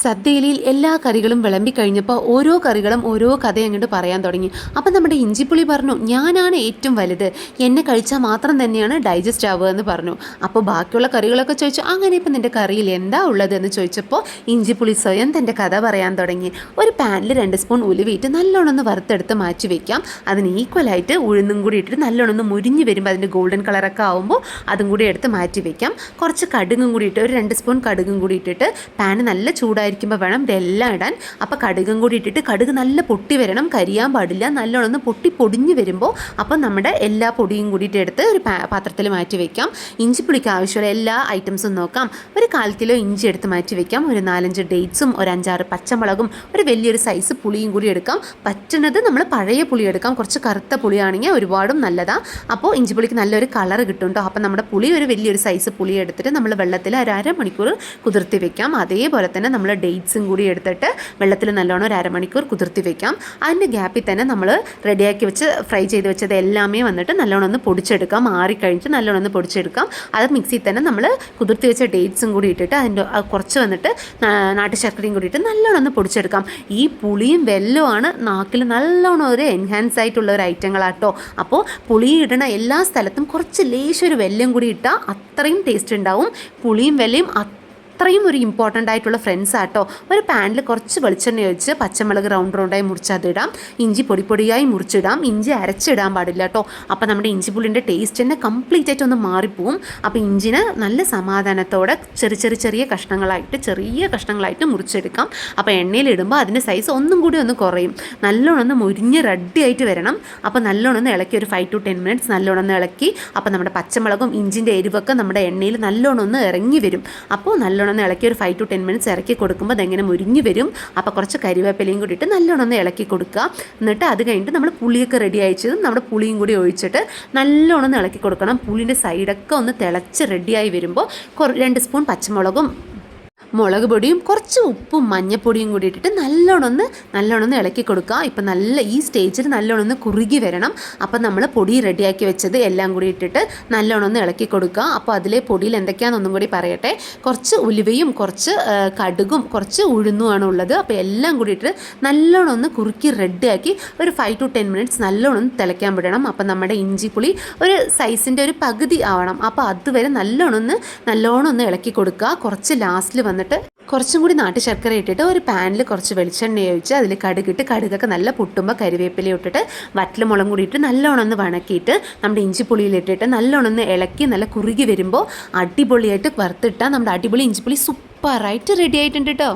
സദ്യയിലിൽ എല്ലാ കറികളും വിളമ്പിക്കഴിഞ്ഞപ്പോൾ ഓരോ കറികളും ഓരോ കഥ അങ്ങോട്ട് പറയാൻ തുടങ്ങി. അപ്പം നമ്മുടെ ഇഞ്ചിപ്പുളി പറഞ്ഞു, ഞാനാണ് ഏറ്റവും വലുത്, എന്നെ കഴിച്ചാൽ മാത്രം തന്നെയാണ് ഡൈജസ്റ്റ് ആവുക എന്ന് പറഞ്ഞു. അപ്പോൾ ബാക്കിയുള്ള കറികളൊക്കെ ചോദിച്ചു, അങ്ങനെ ഇപ്പം നിൻ്റെ കറിയിൽ എന്താ ഉള്ളത് എന്ന് ചോദിച്ചപ്പോൾ ഇഞ്ചിപ്പുളി സ്വയം തൻ്റെ കഥ പറയാൻ തുടങ്ങി. ഒരു പാനിൽ 2 സ്പൂൺ ഉലുവയിട്ട് നല്ലോണം ഒന്ന് വറുത്തെടുത്ത് മാറ്റി വയ്ക്കാം. അതിന് ഈക്വലായിട്ട് ഉഴുന്നും കൂടി ഇട്ടിട്ട് നല്ലോണം ഒന്ന് മുരിഞ്ഞ് വരുമ്പോൾ അതിൻ്റെ ഗോൾഡൻ കളറൊക്കെ ആകുമ്പോൾ അതും കൂടി എടുത്ത് മാറ്റി വയ്ക്കാം. കുറച്ച് കടുകും കൂടി ഇട്ട് ഒരു 2 സ്പൂൺ കടുകും കൂടി ഇട്ടിട്ട് പാന് നല്ല ചൂടായിരിക്കുമ്പോൾ വേണം ഇതെല്ലാം ഇടാൻ. അപ്പോൾ കടുകും കൂടി ഇട്ടിട്ട് കടുക് നല്ല പൊട്ടി വരണം, കരിയാൻ പാടില്ല. നല്ലോണം ഒന്ന് പൊട്ടി പൊടിഞ്ഞ് വരുമ്പോൾ അപ്പം നമ്മുടെ എല്ലാ പൊടിയും കൂടിയിട്ട് എടുത്ത് ഒരു പാത്രത്തിൽ മാറ്റി വയ്ക്കാം. ഇഞ്ചിപ്പുളിക്ക് ആവശ്യമുള്ള എല്ലാ ഐറ്റംസും നോക്കാം. ഒരു 1/4 കിലോ ഇഞ്ചി എടുത്ത് മാറ്റി വയ്ക്കാം. ഒരു 4-5 ഡേറ്റ്സും ഒരു 5-6 പച്ചമുളകും ഒരു വലിയൊരു സൈസ് പുളിയും കൂടി എടുക്കാം. പറ്റുന്നത് നമ്മൾ പഴയ പുളി എടുക്കാം, കുറച്ച് കറുത്ത പുളിയാണെങ്കിൽ ഒരുപാടും നല്ലതാണ്. അപ്പോൾ ഇഞ്ചിപ്പുളിക്ക് നല്ലൊരു കളർ കിട്ടും കേട്ടോ. അപ്പോൾ നമ്മുടെ പുളി ഒരു വലിയൊരു സൈസ് പുളി എടുത്തിട്ട് നമ്മൾ വെള്ളത്തിൽ ഒരു അരമണിക്കൂർ കുതിർത്തി വെക്കാം. അതേപോലെ തന്നെ നമ്മൾ ഡേറ്റ്സും കൂടി എടുത്തിട്ട് വെള്ളത്തിൽ നല്ലോണം ഒരു അരമണിക്കൂർ കുതിർത്തി വെക്കാം. അതിൻ്റെ ഗ്യാപ്പിൽ തന്നെ നമ്മൾ റെഡിയാക്കി വെച്ച് ഫ്രൈ ചെയ്ത് വെച്ചത് എല്ലാമേ വന്നിട്ട് നല്ലോണം ഒന്ന് പൊടിച്ചെടുക്കാം. മാറിക്കഴിഞ്ഞിട്ട് നല്ലോണം ഒന്ന് പൊടിച്ചെടുക്കാം. അത് മിക്സിയിൽ തന്നെ നമ്മൾ കുതിർത്തി വെച്ച ഡേറ്റ്സും കൂടി ഇട്ടിട്ട് അതിൻ്റെ കുറച്ച് വന്നിട്ട് നാട്ടു ശർക്കരയും കൂടി ഇട്ട് നല്ലോണം ഒന്ന് പൊടിച്ചെടുക്കാം. ഈ പുളിയും വെല്ലമാണ് നാക്കിൽ നല്ലോണം ഒരു എൻഹാൻസ് ആയിട്ടുള്ള ഒരു ഐറ്റങ്ങളാട്ടോ. അപ്പോൾ പുളി ഇടണ എല്ലാ സ്ഥലത്തും കുറച്ച് ലേശം ഒരു വെല്ലം കൂടി ഇട്ടാൽ അത്രയും ടേസ്റ്റ് ഉണ്ടാവും. പുളിയും വെല്ലയും അത്രയും ഒരു ഇമ്പോർട്ടൻ്റ് ആയിട്ടുള്ള ഫ്രണ്ട്സ് ആട്ടോ. ഒരു പാനിൽ കുറച്ച് വെളിച്ചെണ്ണ ഒഴിച്ച് പച്ചമുളക് റൗണ്ടായി മുറിച്ചതിടാം. ഇഞ്ചി പൊടിയായി മുറിച്ചിടാം. ഇഞ്ചി അരച്ചിടാൻ പാടില്ല കേട്ടോ. അപ്പോൾ നമ്മുടെ ഇഞ്ചി പുളിൻ്റെ ടേസ്റ്റ് തന്നെ കംപ്ലീറ്റ് ആയിട്ട് ഒന്ന് മാറിപ്പോവും. അപ്പോൾ ഇഞ്ചിനെ നല്ല സമാധാനത്തോടെ ചെറിയ കഷ്ണങ്ങളായിട്ട് മുറിച്ചെടുക്കാം. അപ്പോൾ എണ്ണയിലിടുമ്പോൾ അതിൻ്റെ സൈസ് ഒന്നും കൂടി ഒന്ന് കുറയും. നല്ലോണം ഒന്ന് മുരിഞ്ഞ് റെഡിയായിട്ട് വരണം. അപ്പോൾ നല്ലോണം ഒന്ന് ഇളക്കി ഒരു 5 to 10 മിനിറ്റ്സ് നല്ലോണം ഒന്ന് ഇളക്കി. അപ്പോൾ നമ്മുടെ പച്ചമുളകും ഇഞ്ചിൻ്റെ എരിവൊക്കെ നമ്മുടെ എണ്ണയിൽ നല്ലോണം ഒന്ന് ഇറങ്ങി വരും. അപ്പോൾ നല്ലോണം ഒന്ന് ഇളക്കി ഒരു 5 to 10 മിനിറ്റ്സ് ഇറക്കി കൊടുക്കുമ്പോൾ അതെങ്ങനെ മുരിഞ്ഞ് വരും. അപ്പോൾ കുറച്ച് കരിവേപ്പിലയും കൂടി ഇട്ട് നല്ലോണം ഒന്ന് ഇളക്കി കൊടുക്കുക. എന്നിട്ട് അത് കഴിഞ്ഞിട്ട് നമ്മൾ പുളിയൊക്കെ റെഡി അയച്ചതും നമ്മുടെ പുളിയും കൂടി ഒഴിച്ചിട്ട് നല്ലോണം ഒന്ന് ഇളക്കി കൊടുക്കണം. പുളിൻ്റെ സൈഡൊക്കെ ഒന്ന് തിളച്ച് റെഡിയായി വരുമ്പോൾ 2 സ്പൂൺ പച്ചമുളകും മുളക് പൊടിയും കുറച്ച് ഉപ്പും മഞ്ഞൾപ്പൊടിയും കൂടി ഇട്ടിട്ട് നല്ലോണം ഒന്ന് ഇളക്കി കൊടുക്കുക. ഇപ്പം ഈ സ്റ്റേജിൽ നല്ലോണം ഒന്ന് കുറുകി വരണം. അപ്പം നമ്മൾ പൊടി റെഡിയാക്കി വെച്ചത് എല്ലാം കൂടി ഇട്ടിട്ട് നല്ലോണം ഒന്ന് ഇളക്കി കൊടുക്കുക. അപ്പോൾ അതിലെ പൊടിയിൽ എന്തൊക്കെയാണെന്നൊന്നും കൂടി പറയട്ടെ. കുറച്ച് ഉലുവയും കുറച്ച് കടുകും കുറച്ച് ഉഴുന്നുമാണ് ഉള്ളത്. അപ്പോൾ എല്ലാം കൂടി ഇട്ടിട്ട് നല്ലോണം ഒന്ന് കുറുക്കി റെഡിയാക്കി ഒരു 5 to 10 മിനിറ്റ്സ് നല്ലോണം ഒന്ന് തിളയ്ക്കാൻ വിടണം. അപ്പം നമ്മുടെ ഇഞ്ചിപ്പുളി ഒരു സൈസിൻ്റെ ഒരു പകുതി ആവണം. അപ്പോൾ അതുവരെ നല്ലോണം ഒന്ന് ഇളക്കി കൊടുക്കുക. കുറച്ച് ലാസ്റ്റിൽ വന്നിട്ട് കുറച്ചും കൂടി നാട്ടു ശർക്കര ഇട്ടിട്ട് ഒരു പാനിൽ കുറച്ച് വെളിച്ചെണ്ണ ഒഴിച്ച് അതിൽ കടുകിട്ട് കടുകൊക്കെ നല്ല പൊട്ടുമ്പോൾ കരിവേപ്പില ഇട്ടിട്ട് വറ്റൽമുളകും കൂടി ഇട്ട് നല്ലോണം ഒന്ന് വണക്കിയിട്ട് നമ്മുടെ ഇഞ്ചിപ്പുളിയിലിട്ടിട്ട് നല്ലോണം ഒന്ന് ഇളക്കി നല്ല കുറുകി വരുമ്പോൾ അടിപൊളിയായിട്ട് വറുത്തിട്ടാൽ നമ്മുടെ അടിപൊളി ഇഞ്ചിപ്പുളി സൂപ്പറായിട്ട് റെഡി ആയിട്ടുണ്ട് കേട്ടോ.